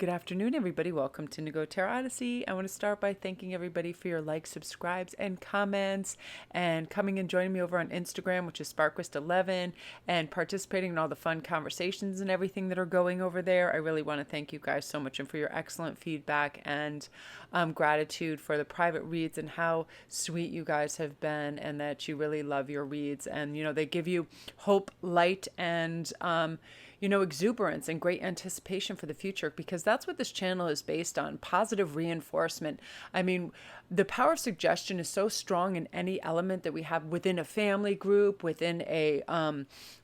Good afternoon, everybody. Welcome to Indigo Tarot Odyssey. I want to start by thanking everybody for your likes, subscribes, and comments, and coming and joining me over on Instagram, which is SparkWist11, and participating in all the fun conversations and everything that are going over there. I really want to thank you guys so much and for your excellent feedback and gratitude for the private reads and how sweet you guys have been, and that you really love your reads. And, you know, they give you hope, light, and exuberance and great anticipation for the future, because that's what this channel is based on: positive reinforcement. I mean, the power of suggestion is so strong in any element that we have within a family group, within a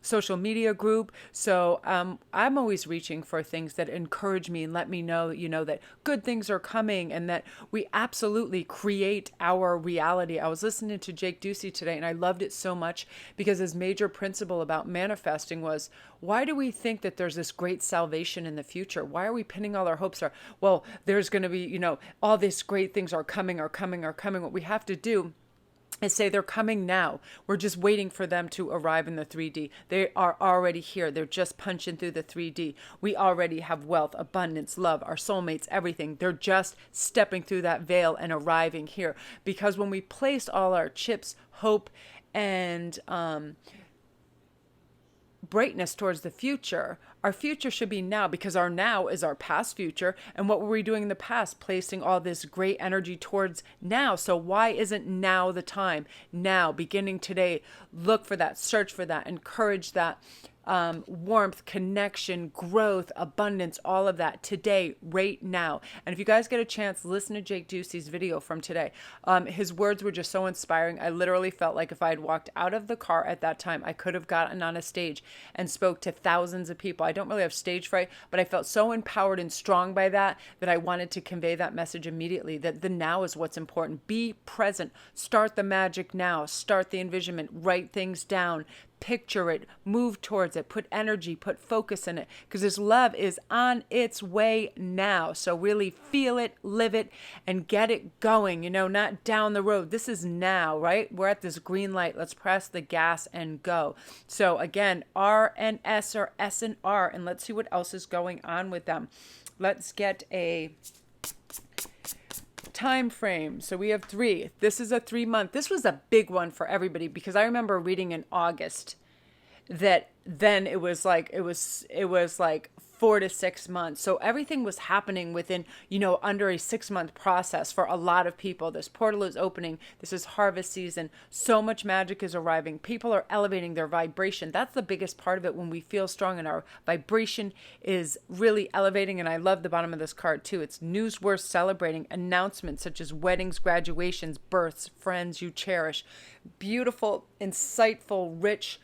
social media group. So I'm always reaching for things that encourage me and let me know, that good things are coming and that we absolutely create our reality. I was listening to Jake Ducey today, and I loved it so much because his major principle about manifesting was, why do we think that there's this great salvation in the future? Why are we pinning all our hopes on, well, there's going to be, all these great things are coming. What we have to do is say they're coming now. We're just waiting for them to arrive in the 3D. They are already here. They're just punching through the 3D. We already have wealth, abundance, love, our soulmates, everything. They're just stepping through that veil and arriving here. Because when we place all our chips, hope, and brightness towards the future, our future should be now, because our now is our past future. And what were we doing in the past? Placing all this great energy towards now. So why isn't now the time? Now, beginning today, look for that, search for that, encourage that. Warmth, connection, growth, abundance, all of that today, right now. And if you guys get a chance, listen to Jake Ducey's video from today. His words were just so inspiring. I literally felt like if I had walked out of the car at that time, I could have gotten on a stage and spoke to thousands of people. I don't really have stage fright, but I felt so empowered and strong by that I wanted to convey that message immediately, that the now is what's important. Be present. Start the magic now. Start the envisionment. Write things down. Picture it, move towards it, put energy, put focus in it, because this love is on its way now. So really feel it, live it, and get it going, not down the road. This is now, right? We're at this green light. Let's press the gas and go. So again, R and S, or S and R, and let's see what else is going on with them. Let's get a time frame. So we have 3. This is a 3-month. This was a big one for everybody, because I remember reading in August that then it was like 4 to 6 months. So everything was happening within, under a 6-month process for a lot of people. This portal is opening. This is harvest season. So much magic is arriving. People are elevating their vibration. That's the biggest part of it, when we feel strong and our vibration is really elevating. And I love the bottom of this card too. It's news worth celebrating, announcements such as weddings, graduations, births, friends you cherish. Beautiful, insightful, rich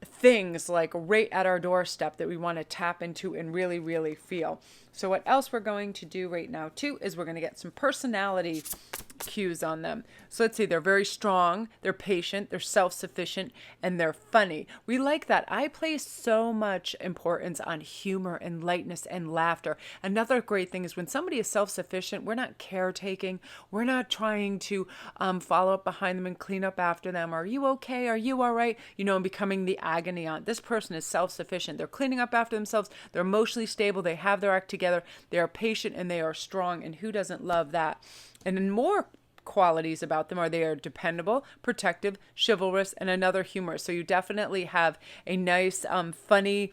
things like right at our doorstep that we want to tap into and really, really feel. So what else we're going to do right now too is we're going to get some personality cues on them. So let's see, they're very strong, they're patient, they're self-sufficient, and they're funny. We like that. I place so much importance on humor and lightness and laughter. Another great thing is when somebody is self-sufficient, we're not caretaking, we're not trying to follow up behind them and clean up after them. Are you okay? Are you all right? And becoming the agony aunt. This person is self-sufficient. They're cleaning up after themselves. They're emotionally stable. They have their act together. They are patient and they are strong. And who doesn't love that? And then more qualities about them are they are dependable, protective, chivalrous, and another humorous. So you definitely have a nice, funny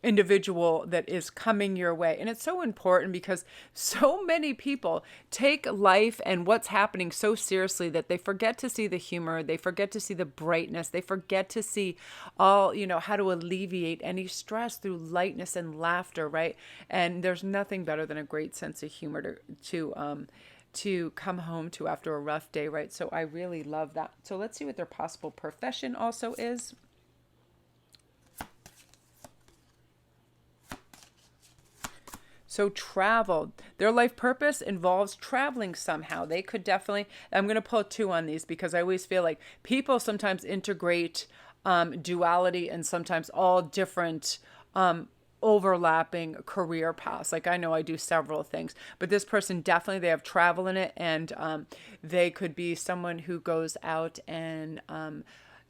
individual that is coming your way. And it's so important because so many people take life and what's happening so seriously that they forget to see the humor, they forget to see the brightness, they forget to see all, how to alleviate any stress through lightness and laughter, right? And there's nothing better than a great sense of humor to come home to after a rough day, right? So I really love that. So let's see what their possible profession also is. So travel. Their life purpose involves traveling somehow. They could definitely, I'm going to pull 2 on these because I always feel like people sometimes integrate duality and sometimes all different overlapping career paths. Like I know I do several things, but this person definitely, they have travel in it, and they could be someone who goes out and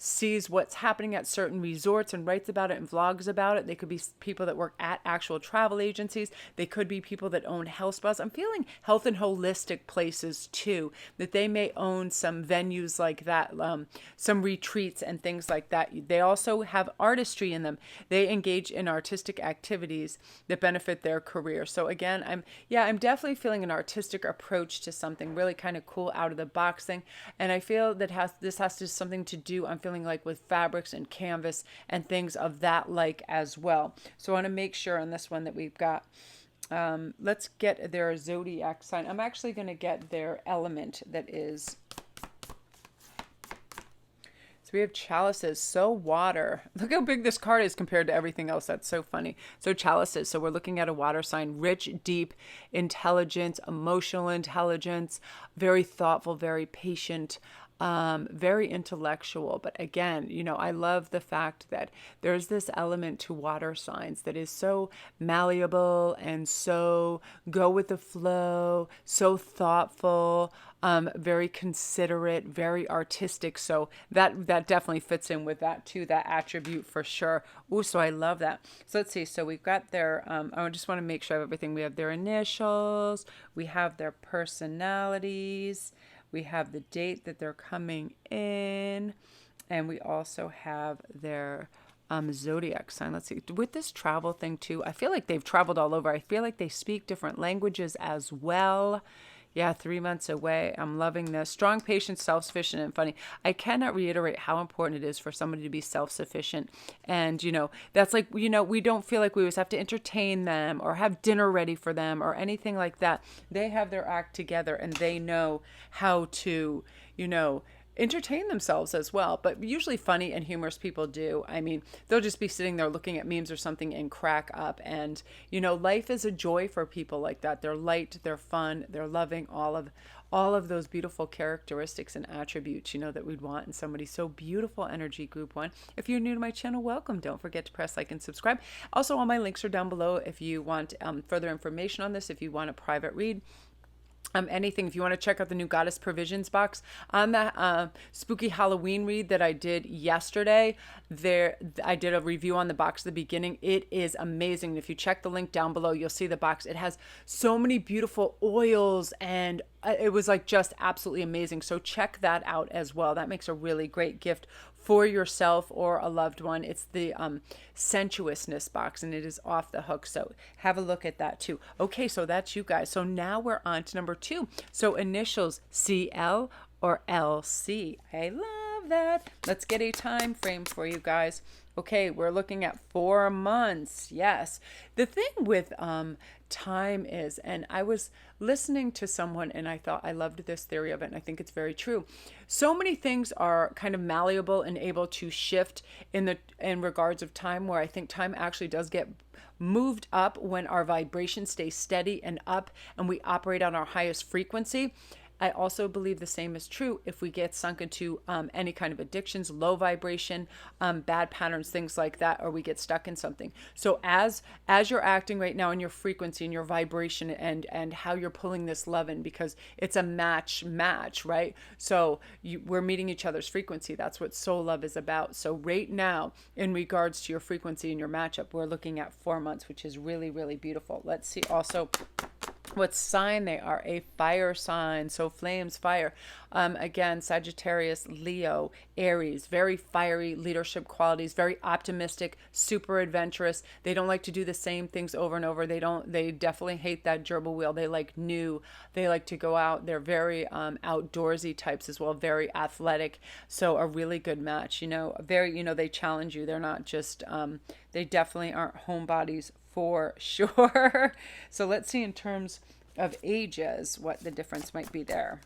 sees what's happening at certain resorts and writes about it and vlogs about it. They could be people that work at actual travel agencies. They could be people that own health spas. I'm feeling health and holistic places too, that they may own some venues like that, some retreats and things like that. They also have artistry in them. They engage in artistic activities that benefit their career. So again, I'm definitely feeling an artistic approach to something really kind of cool, out of the box thing. And I feel that this has to something to do, I'm feeling like, with fabrics and canvas and things of that like as well. So I want to make sure on this one that we've got, let's get their zodiac sign. I'm actually going to get their element that is, so we have chalices, so water. Look how big this card is compared to everything else. That's so funny. So chalices. So we're looking at a water sign, rich, deep intelligence, emotional intelligence, very thoughtful, very patient, very intellectual. But again, I love the fact that there's this element to water signs that is so malleable and so go with the flow, so thoughtful, very considerate, very artistic. So that definitely fits in with that too, that attribute for sure. Ooh, so I love that. So let's see. So we've got their, I just want to make sure I have everything. We have their initials, we have their personalities, we have the date that they're coming in, and we also have their zodiac sign. Let's see. With this travel thing too, I feel like they've traveled all over. I feel like they speak different languages as well. Yeah, 3 months away. I'm loving this. Strong, patient, self-sufficient, and funny. I cannot reiterate how important it is for somebody to be self-sufficient. And, that's like, we don't feel like we always have to entertain them or have dinner ready for them or anything like that. They have their act together and they know how to, entertain themselves as well. But usually funny and humorous people do. I mean, they'll just be sitting there looking at memes or something and crack up. And, life is a joy for people like that. They're light, they're fun, they're loving, all of those beautiful characteristics and attributes, that we'd want in somebody. So beautiful energy, group one. If you're new to my channel, welcome. Don't forget to press like and subscribe. Also, all my links are down below if you want further information on this, if you want a private read. Anything, if you want to check out the new Goddess Provisions box on the spooky Halloween read that I did yesterday, I did a review on the box at the beginning. It is amazing. If you check the link down below, you'll see the box. It has so many beautiful oils and it was like just absolutely amazing. So check that out as well. That makes a really great gift for yourself or a loved one. It's the sensuousness box and it is off the hook. So have a look at that too. Okay, so that's you guys. So now we're on to number 2. So initials CL or LC. I love that. Let's get a time frame for you guys. Okay, we're looking at 4 months. Yes. The thing with time is, and I was listening to someone and I thought I loved this theory of it, and I think it's very true. So many things are kind of malleable and able to shift in regards of time, where I think time actually does get moved up when our vibration stays steady and up and we operate on our highest frequency. I also believe the same is true if we get sunk into any kind of addictions, low vibration, bad patterns, things like that, or we get stuck in something. So as you're acting right now in your frequency and your vibration and how you're pulling this love in, because it's a match, right? So we're meeting each other's frequency. That's what soul love is about. So right now, in regards to your frequency and your matchup, we're looking at 4 months, which is really, really beautiful. Let's see also what sign they are. A fire sign, so flames, fire. Again, Sagittarius, Leo, Aries, very fiery leadership qualities, very optimistic, super adventurous. They don't like to do the same things over and over. They definitely hate that gerbil wheel. They like new, they like to go out. They're very outdoorsy types as well, very athletic. So a really good match, very, they challenge you. They're not just, they definitely aren't homebodies for sure. So let's see in terms of ages what the difference might be there.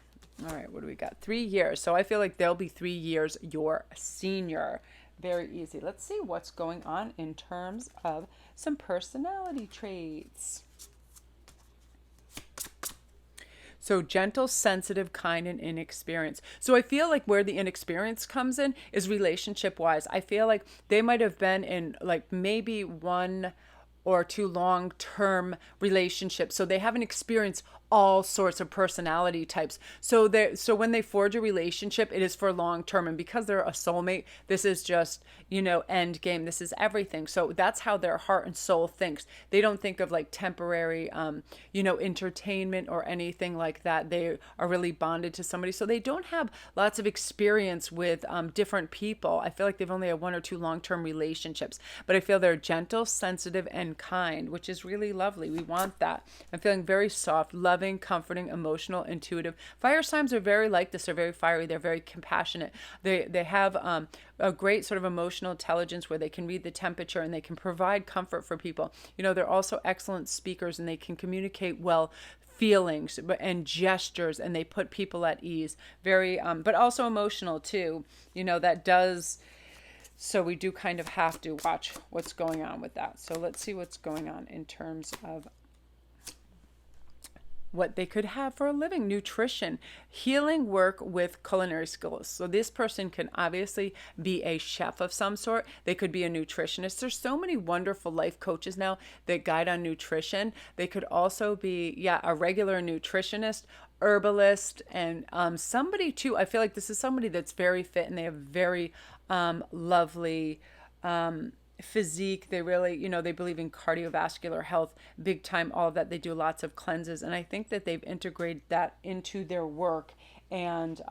All right, what do we got? 3 years. So I feel like they'll be 3 years your senior. Very easy. Let's see what's going on in terms of some personality traits. So gentle, sensitive, kind, and inexperienced. So I feel like where the inexperience comes in is relationship wise. I feel like they might have been in like maybe 1 or 2 long-term relationships. So they haven't experienced all sorts of personality types. So when they forge a relationship, it is for long term. And because they're a soulmate, this is just, end game. This is everything. So that's how their heart and soul thinks. They don't think of like temporary, entertainment or anything like that. They are really bonded to somebody. So they don't have lots of experience with different people. I feel like they've only had 1 or 2 long-term relationships, but I feel they're gentle, sensitive, and kind, which is really lovely. We want that. I'm feeling very soft, loving, comforting, emotional, intuitive. Fire signs are very like this. They're very fiery. They're very compassionate. They have a great sort of emotional intelligence where they can read the temperature and they can provide comfort for people. They're also excellent speakers and they can communicate well feelings and gestures, and they put people at ease. Very but also emotional too. That does, so we do kind of have to watch what's going on with that. So let's see what's going on in terms of what they could have for a living. Nutrition, healing work with culinary skills. So this person can obviously be a chef of some sort. They could be a nutritionist. There's so many wonderful life coaches now that guide on nutrition. They could also be, a regular nutritionist, herbalist, and somebody too. I feel like this is somebody that's very fit and they have very lovely physique. They really, they believe in cardiovascular health big time, all of that. They do lots of cleanses, and I think that they've integrated that into their work, and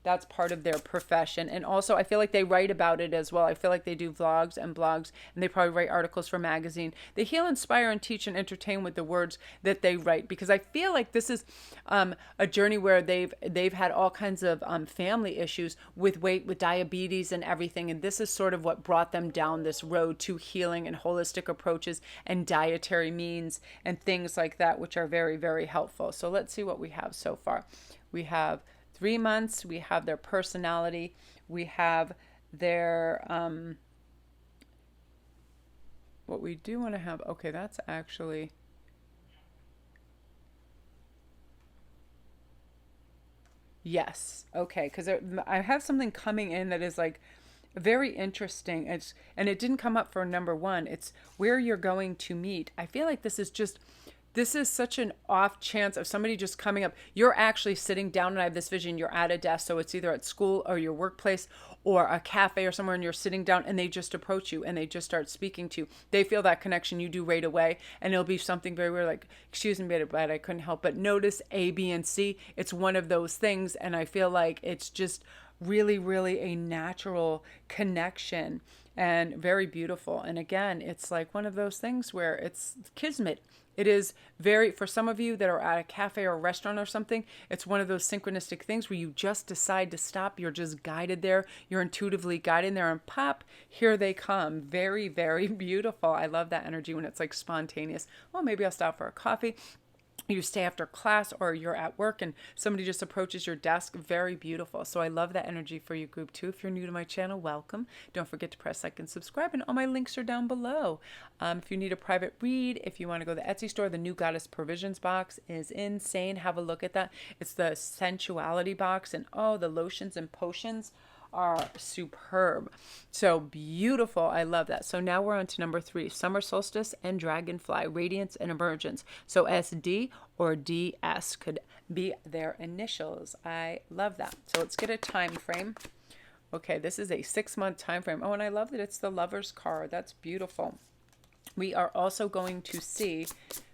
that's part of their profession. And also I feel like they write about it as well. I feel like they do vlogs and blogs, and they probably write articles for magazine. They heal, inspire, and teach and entertain with the words that they write, because I feel like this is a journey where they've had all kinds of family issues with weight, with diabetes and everything, and this is sort of what brought them down this road to healing and holistic approaches and dietary means and things like that, which are very, very helpful. So let's see what we have so far. We have 3 months, we have their personality, we have their, what we do want to have, okay, that's actually, yes, okay, because I have something coming in that is like very interesting. And it didn't come up for number 1. It's where you're going to meet. I feel like this is such an off chance of somebody just coming up. You're actually sitting down, and I have this vision, you're at a desk, so it's either at school or your workplace or a cafe or somewhere, and you're sitting down and they just approach you and they just start speaking to you. They feel that connection, you do right away, and it'll be something very weird like, excuse me, but I couldn't help but notice A, B, and C. It's one of those things, and I feel like it's just really, really a natural connection and very beautiful. And again, it's like one of those things where it's kismet. It is very, for some of you that are at a cafe or a restaurant or something, it's one of those synchronistic things where you just decide to stop. You're just guided there. You're intuitively guided there, and pop, here they come. Very, very beautiful. I love that energy when it's like spontaneous. Well, maybe I'll stop for a coffee. You stay after class, or you're at work and somebody just approaches your desk. Very beautiful. So I love that energy for you, group 2. If you're new to my channel, welcome. Don't forget to press like and subscribe, and all my links are down below. If you need a private read, if you want to go to the Etsy store, the New Goddess Provisions box is insane. Have a look at that. It's the sensuality box, and the lotions and potions are superb. So beautiful. I love that. So now we're on to number 3, Summer Solstice and Dragonfly, Radiance and Emergence. So SD or DS could be their initials. I love that. So let's get a time frame. Okay, this is a 6-month time frame. Oh, and I love that it's the Lover's card. That's beautiful. We are also going to see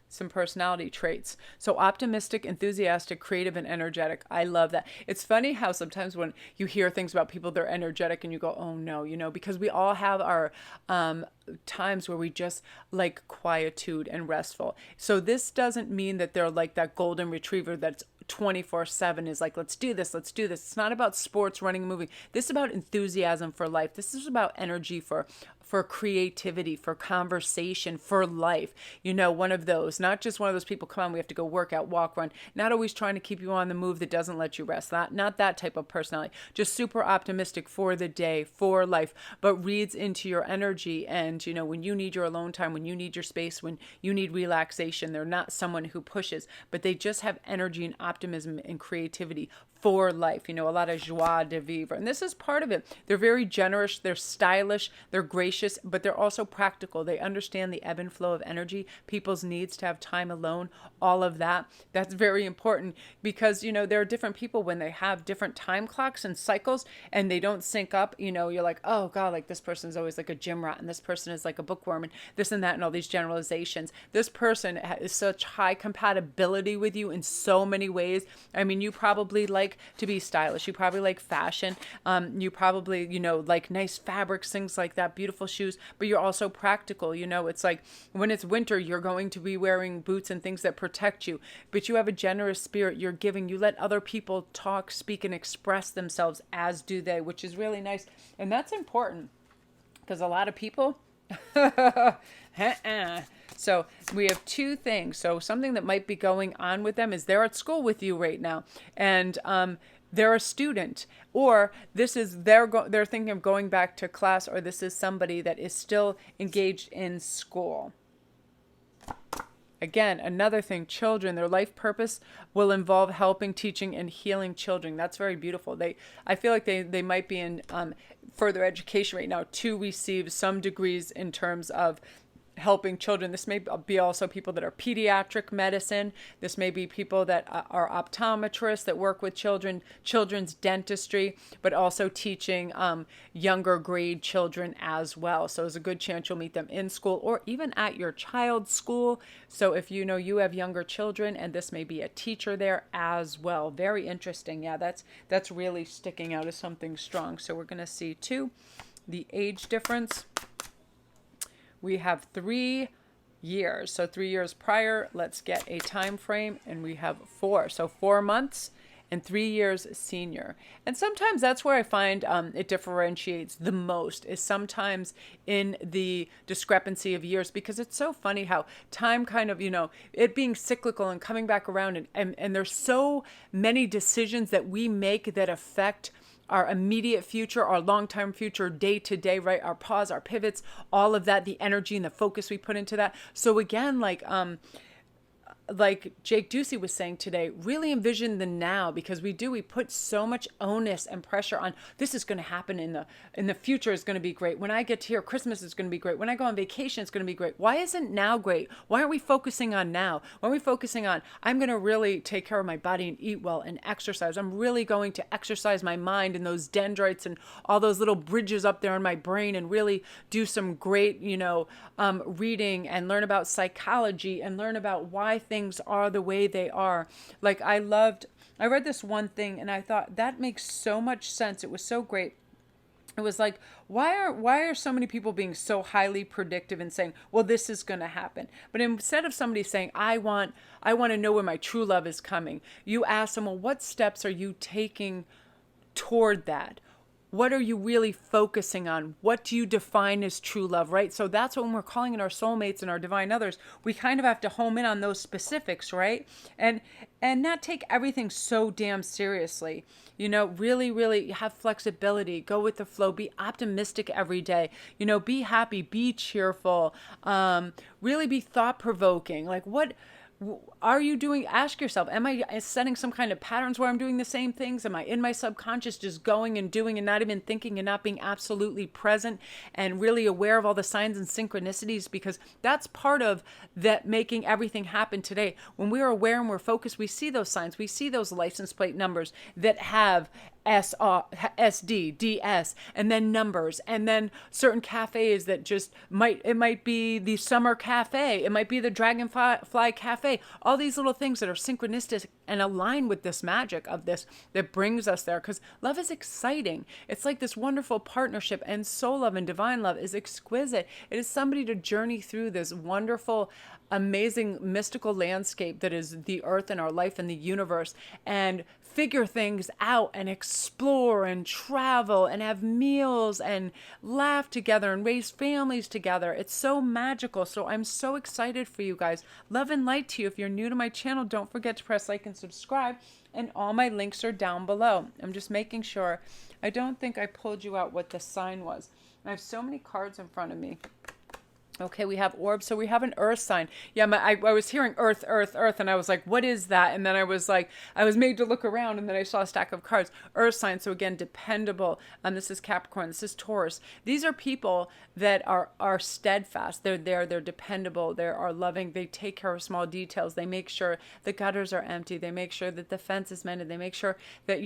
some personality traits. So optimistic, enthusiastic, creative, and energetic. I love that. It's funny how sometimes when you hear things about people, they're energetic and you go, oh no, because we all have our times where we just like quietude and restful. So this doesn't mean that they're like that golden retriever that's 24/7 is like, let's do this, let's do this. It's not about sports, running, moving. This is about enthusiasm for life. This is about energy for creativity, for conversation, for life. One of those, not just one of those people, come on, we have to go work out, walk, run. Not always trying to keep you on the move that doesn't let you rest. Not that type of personality. Just super optimistic for the day, for life, but reads into your energy. And, when you need your alone time, when you need your space, when you need relaxation, they're not someone who pushes, but they just have energy and optimism and creativity for life, a lot of joie de vivre. And this is part of it. They're very generous, they're stylish, they're gracious, but they're also practical. They understand the ebb and flow of energy, people's needs to have time alone, all of that. That's very important because, there are different people when they have different time clocks and cycles and they don't sync up, you're like, oh God, like this person's always like a gym rat and this person is like a bookworm and this and that and all these generalizations. This person is such high compatibility with you in so many ways. I mean, you probably like to be stylish. You probably like fashion. You probably, like nice fabrics, things like that, beautiful shoes, but you're also practical. It's like when it's winter, you're going to be wearing boots and things that protect you, but you have a generous spirit. You're giving, you let other people talk, speak, and express themselves, as do they, which is really nice. And that's important because a lot of people, so we have two things. So something that might be going on with them is they're at school with you right now, and they're a student, or this is they're thinking of going back to class, or this is somebody that is still engaged in school. Again, another thing, children, their life purpose will involve helping, teaching, and healing children. That's very beautiful. I feel like they might be in further education right now to receive some degrees in terms of helping children. This may be also people that are pediatric medicine. This may be people that are optometrists that work with children, children's dentistry, but also teaching younger grade children as well. So there's a good chance you'll meet them in school or even at your child's school. So if you have younger children, and this may be a teacher there as well. Very interesting. Yeah, that's really sticking out as something strong. So we're going to see too the age difference. We have 3 years. So 3 years prior, let's get a time frame, and we have 4. So 4 months and 3 years senior. And sometimes that's where I find it differentiates the most, is sometimes in the discrepancy of years, because it's so funny how time kind of, it being cyclical and coming back around, and there's so many decisions that we make that affect our immediate future, our long-term future, day to day, right? Our pause, our pivots, all of that, the energy and the focus we put into that. So again, like Jake Ducey was saying today, really envision the now, because we put so much onus and pressure on this is going to happen in the future is going to be great. When I get to here, Christmas is going to be great. When I go on vacation, it's going to be great. Why isn't now great? Why aren't we focusing on now? Why aren't we focusing on, I'm going to really take care of my body and eat well and exercise. I'm really going to exercise my mind and those dendrites and all those little bridges up there in my brain, and really do some great, reading and learn about psychology and learn about why things are the way they are. Like I read this one thing and I thought that makes so much sense. It was so great. It was like, why are so many people being so highly predictive and saying, well, this is going to happen? But instead of somebody saying, I want to know when my true love is coming, you ask them, well, what steps are you taking toward that? What are you really focusing on? What do you define as true love, right? So that's when we're calling in our soulmates and our divine others, we kind of have to home in on those specifics, right? And not take everything so damn seriously. Really, really have flexibility, go with the flow, be optimistic every day, be happy, be cheerful, really be thought-provoking. Like what are you doing? Ask yourself, am I setting some kind of patterns where I'm doing the same things? Am I in my subconscious just going and doing and not even thinking and not being absolutely present and really aware of all the signs and synchronicities? Because that's part of that making everything happen today. When we're aware and we're focused, we see those signs. We see those license plate numbers that have SD, DS, and then numbers, and then certain cafes that just it might be the summer cafe, it might be the dragonfly cafe, all these little things that are synchronistic and align with this magic of this that brings us there, because love is exciting. It's like this wonderful partnership, and soul love and divine love is exquisite. It is somebody to journey through this wonderful, amazing, mystical landscape that is the earth and our life and the universe, and figure things out and explore and travel and have meals and laugh together and raise families together. It's so magical. So I'm so excited for you guys. Love and light to you. If you're new to my channel, don't forget to press like and subscribe. And all my links are down below. I'm just making sure. I don't think I pulled you out what the sign was. I have so many cards in front of me. Okay, we have orb. So we have an earth sign. Yeah, I was hearing earth, earth, earth, and I was like, what is that? And then I was like, I was made to look around, and then I saw a stack of cards. Earth sign. So again, dependable. This is Capricorn. This is Taurus. These are people that are steadfast. They're there. They're dependable. They are loving. They take care of small details. They make sure the gutters are empty. They make sure that the fence is mended. They make sure that,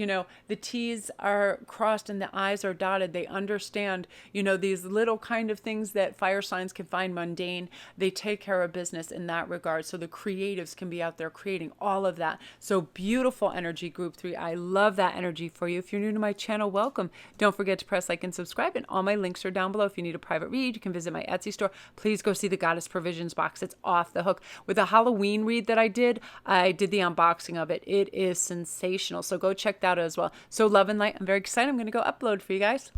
the T's are crossed and the I's are dotted. They understand, these little kind of things that fire signs can find mundane. They take care of business in that regard. So the creatives can be out there creating all of that. So beautiful energy, group 3. I love that energy for you. If you're new to my channel, welcome. Don't forget to press like and subscribe, and all my links are down below. If you need a private read, you can visit my Etsy store. Please go see the Goddess Provisions box. It's off the hook. With a Halloween read that I did the unboxing of it. It is sensational. So go check that out as well. So love and light. I'm very excited. I'm going to go upload for you guys.